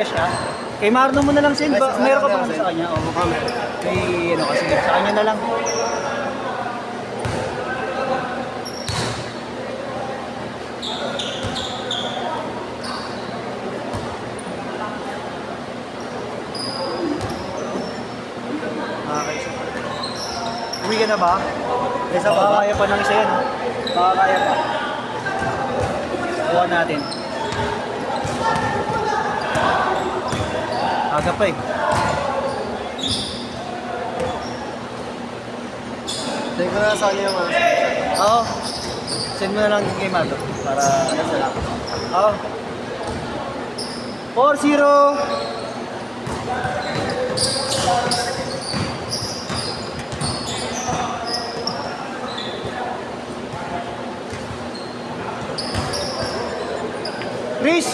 Bigas siya. Kay Marno mo na lang send ba? Meron ka ba sa kanya? Oo. May ano kasi sa kanya na lang. Okay. Uwi ka na ba? Isa pa ba? Kaya pa ng isa yan. Baka kaya pa. Kuha natin. Aga pa eh. Send ko na sa kanya yung ano. Oo. Send mo na lang kay Mato. Para ano sa lang. Oo. 4-0. Chris!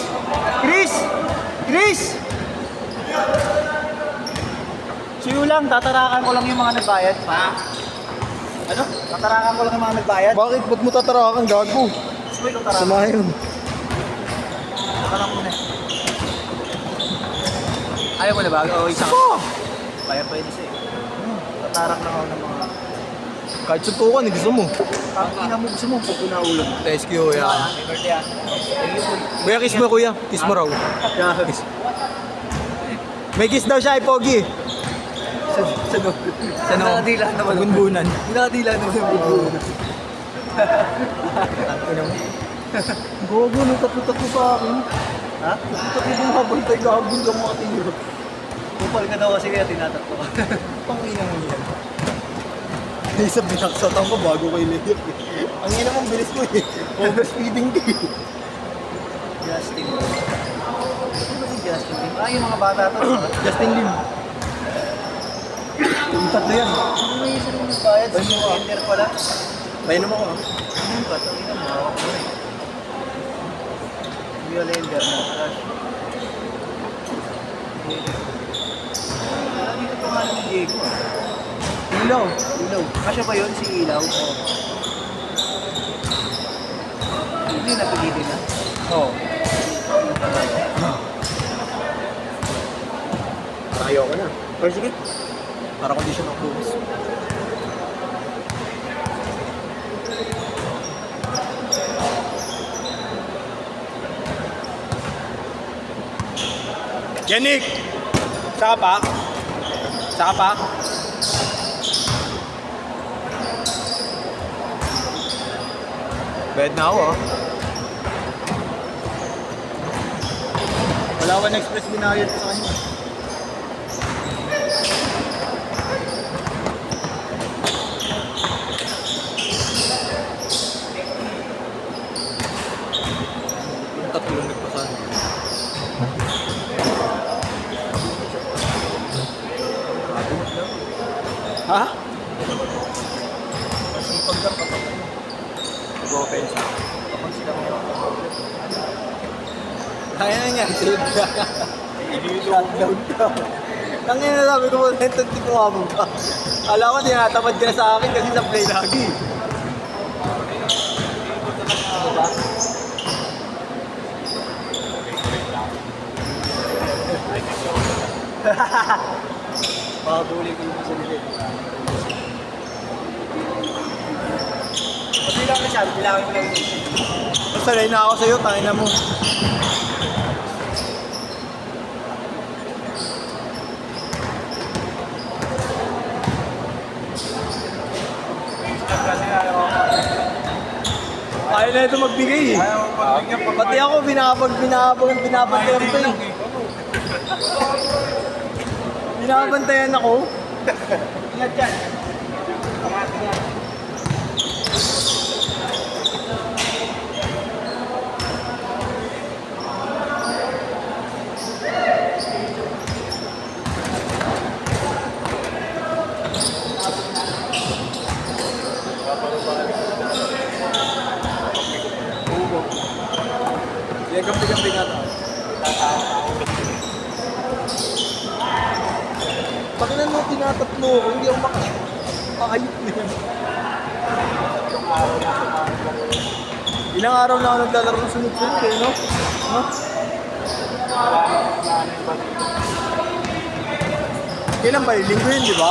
Chris! Chris! Siyo lang, tatarakan ko lang yung mga nagbayad. Pa? Ano? Tatarakan ko lang yung mga nagbayad. Bakit? Ba't mo tatarakan, gago? Sabay ko tarakan. Sama yun. Tatarak mo na. Ayaw mo na ba? O isang. Kaya pa yun isa eh. Tatarak lang ako ng mga... Kahit suntukan, gusto mo. Ang ina mo gusto mo pag pinaulan. Thank you, Happy yeah. birthday ah. Thank you. Kuya, kiss mo, kuya. Kiss mo raw. Kiss. May kiss daw siya, Pogi. Sano? Nakadila naman. Bunbunan. Nakadila naman yung bunbunan. Gogo, nung tatlo-tatlo sa akin. Ha? Tatlo yung habantay, gago lang mga tiro. Kupal ka daw kasi kaya tinatakbo ka. Pangina mo yan. Isa binaksatan ko bago kay Leo. Ang ina mong bilis ko eh. Overspeeding ka eh. Justin. Ano si Justin? Ah, yung mga bata to. Justin Lim. Yung tatlo yan. Ano may isa rin yung bayad? Bayan mo ka. Ender pala. Bayan mo ako. Ano ba? Ito, ina mo. Hawak mo na eh. Violender mo. Crush. Dito pa nga ng Diego. Ilaw. Ilaw. Kasya ba yun si Ilaw? Oo. Hindi napilitin na. Oo. Ayoko na. Pero sige. Para condition ng bukas. Yannick! Saka pa? Saka pa? Bed na ako, oh. Palawan Express binayad ko sa kanya. Yung tatlong nagpasan. Ha? Kasi pag kapag Mag-open siya. kapag sila may Kaya na niya, save ka. Shutdown ka. Tangin na sabi ko, hindi ko mabog ka. Alam ko, tinatamad ka na sa akin kasi sa play lagi. Ano ba? Pakabuli ko yung sarili. Kasi lang na siya, kailangan ko lang yun. Basta rin na ako sa'yo, tangin na mo. Ayaw na ito magbigay eh. Pati ako, binabantayan ko eh. Binabantayan ako. Ingat yan. Yan, gampi-gampi nga ito. Pakinan mo, tinatatlo ko, hindi ako makakayot na yan. Ilang araw na ako naglalaro ng sunod-sunod eh, no? No? sana yung balik. Kailan ba? Linggo yun, di ba?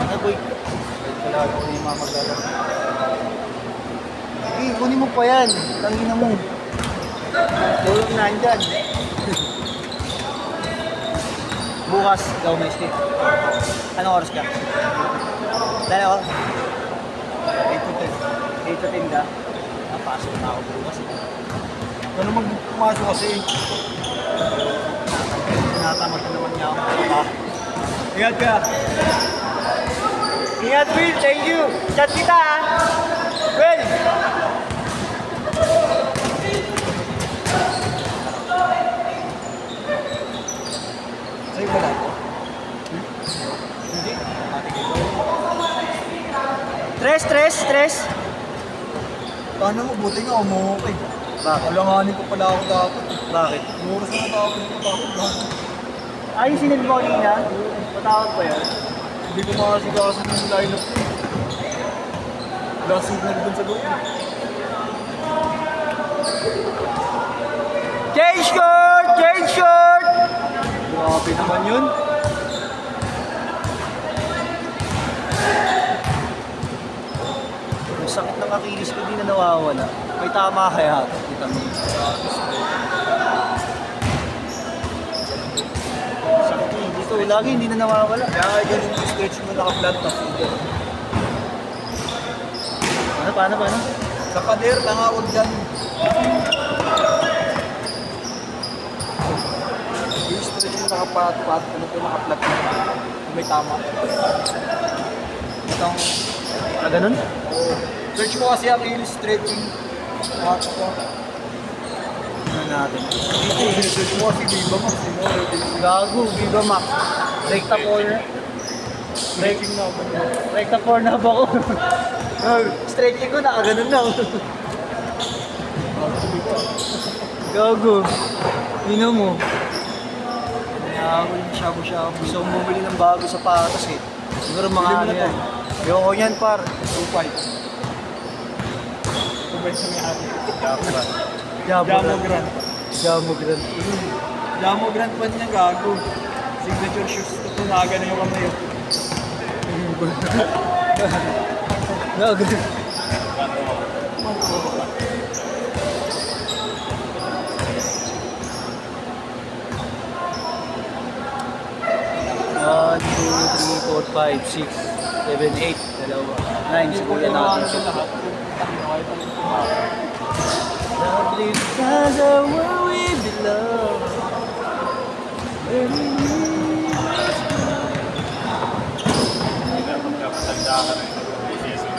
Ano boy? Wala ko yung mga maglalaro. Eh, kunin mo pa yan. Tangina mo. Tulong na andyan. Bukas, ikaw may skate. Anong oras ka? Dahil ako? 8 to 10. 8 to 10 ka? Napasok na ako bukas. Ano magpumasok kasi? Tinatamad na naman niya ako. Ingat ka. Ingat, Will. Thank you. Chat kita, ha? Will! Sa'yo ba lang? Hindi. Stress. Paano mo? Buti nga umukay. Bakit? Alanganin ko pala ako dapat. Bakit? Oras na natapos ko dapat. Ay, sinil mo kanina? Patawag pa yun. Hindi ko makasigasan yung lineup ko. Wala signal dun sa loob. Change short! Grabe naman yun. Ang sakit ng Achilles ko, di na nawawala. May tama kaya. Kita mo. Sakit eh. Dito, lagi hindi na nawawala. Kaya ganun yung stretch mo naka-flat na figure. Paano? Sa pader, tangawag dyan. Yung stretch mo naka-pat-pat, ano po naka-flat na. May tama. Itong, Ganun? stretch mo kasi ang heel stretching. Pat ko. Ano natin? Dito, stretch mo kasi Viva Max. Gago, Viva Max. Recta corner. Stretching na ako. Recta corner ba ako? Stretching ko, nakaganon na. Gago. Ino mo. Kaya shabu-shabu. Gusto kong bumili ng bago sa patas eh. Siguro mga ano yan. Ayoko yan par. 2.5. Kubay sa may hati. Jamo Grand. Jamo Grand. Jamo Grand pa niya gago. Signature shoes. Tutunaga na yung kamay. Gago. One, two, three, four, five, six, seven, eight. Dalawa. 9 siguro na natin. Lovely because of where we belong. Where we live. Magkapatanda ka na ito. Season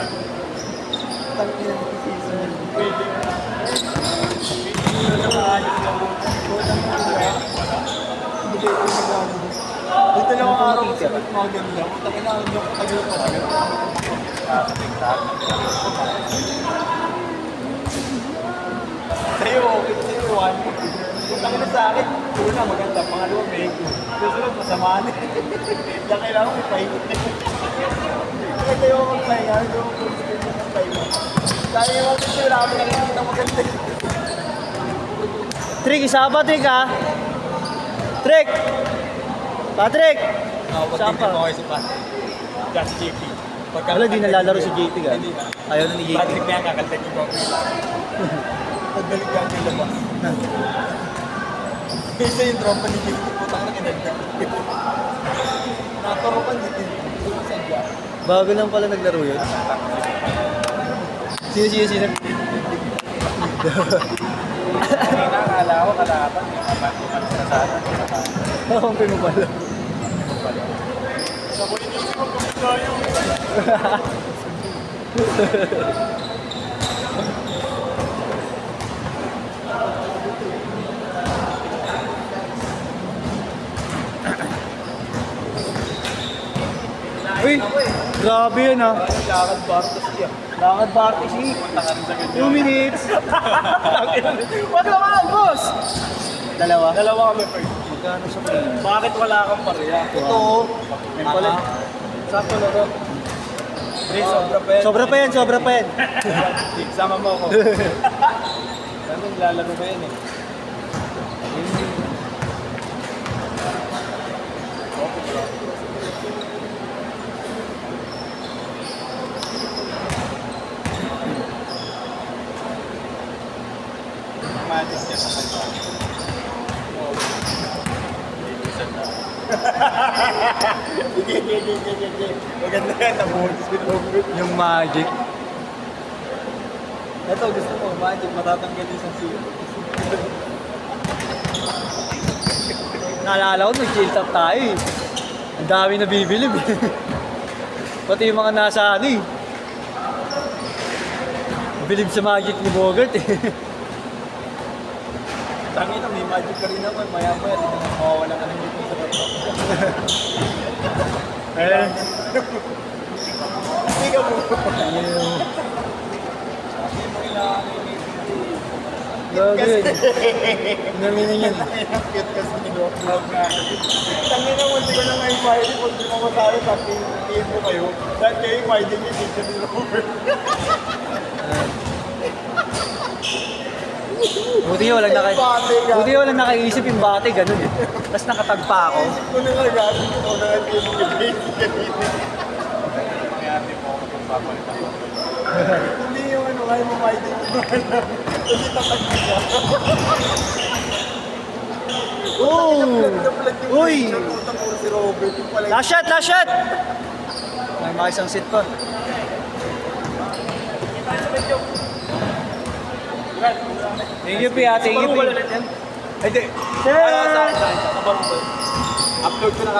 Dito lang ang araw kasi maganda. Takin na yung tagal pa rin. Sa'yo, okay sa iyo, one. Takin na sa akin, una maganda, pangalawa medyo. Susunod, masama na. Kaya kailangan may pahinga. Kaya tayo magpahinga, hindi ko magpahinga. Dahil yung mga gusto, wala kami nakikita maganda. Trick, isa pa Trick ha? Trick! Patrick! Isa pa. si Patrick. Just JP. Wala, di nalalaro si JP ka. Ayaw na ni JP. Patrick na yan, kakaltag yung coffee. Pagdalik ka yung labas. Isa yung tropa ni JP, putang na kinagdag. Natoropan din. Sadya. Bago lang pala naglaro yun. Sino? Akala ko kalaban. Kapag sa sana. Nakampi mo pala. Sa ko inisip ko kung tayo. Uy, grabe yan ah. Lakad Bartos siya. Lakad party si. Punta ka rin sa ganyan. 2 minutes. Wag naman, boss! Dalawa. Dalawa kami first. Magkano sa plane? Bakit wala kang pareha? Ito. May pala. Sakto na to. Dre, sobra pa yan. Sobra pa yan, sobra pa yan. Sama mo ako. Ano, lalaro ba yan eh? Magic siya sa kanya. Sige. Maganda yan, nabuhos ko na. Yung magic. Ito, gusto mo, magic, matatanggal yung isang zero. Naalala ko, nag-chill top tayo eh. Ang dami na bibilib eh. Pati yung mga nasa ano eh. Bilib sa magic ni Bogart eh. Tangina, may magic ka rin naman, maya-maya, di naman mawawala ka ng ngipin sa bato. Eh. Hindi ka mo. Gago yun. Naminin yun. Ang cute kasi ni Doc. Tangina mo, hindi ko na nga-invite kung di mo masabi, pag-tiin mo kayo. Dahil kayo invite niyo yung picture ni Robert. Buti nga walang nakaisip yung bate, ganun eh. Tapos nakatagpa ako. Isip ko na nga gagawin ko na nga yung face kanina. Mayati mo ako kung papalitan ko. Hindi yung ano, kaya mo invite mo. Kasi tatag niya. Oh! Uy! Utang ko si Robert. Yung pala Last shot, last shot! May makisang sit pa. Thank you, Pia. Thank you, Pia. Hindi. Sir! Sa akin. Upload ko na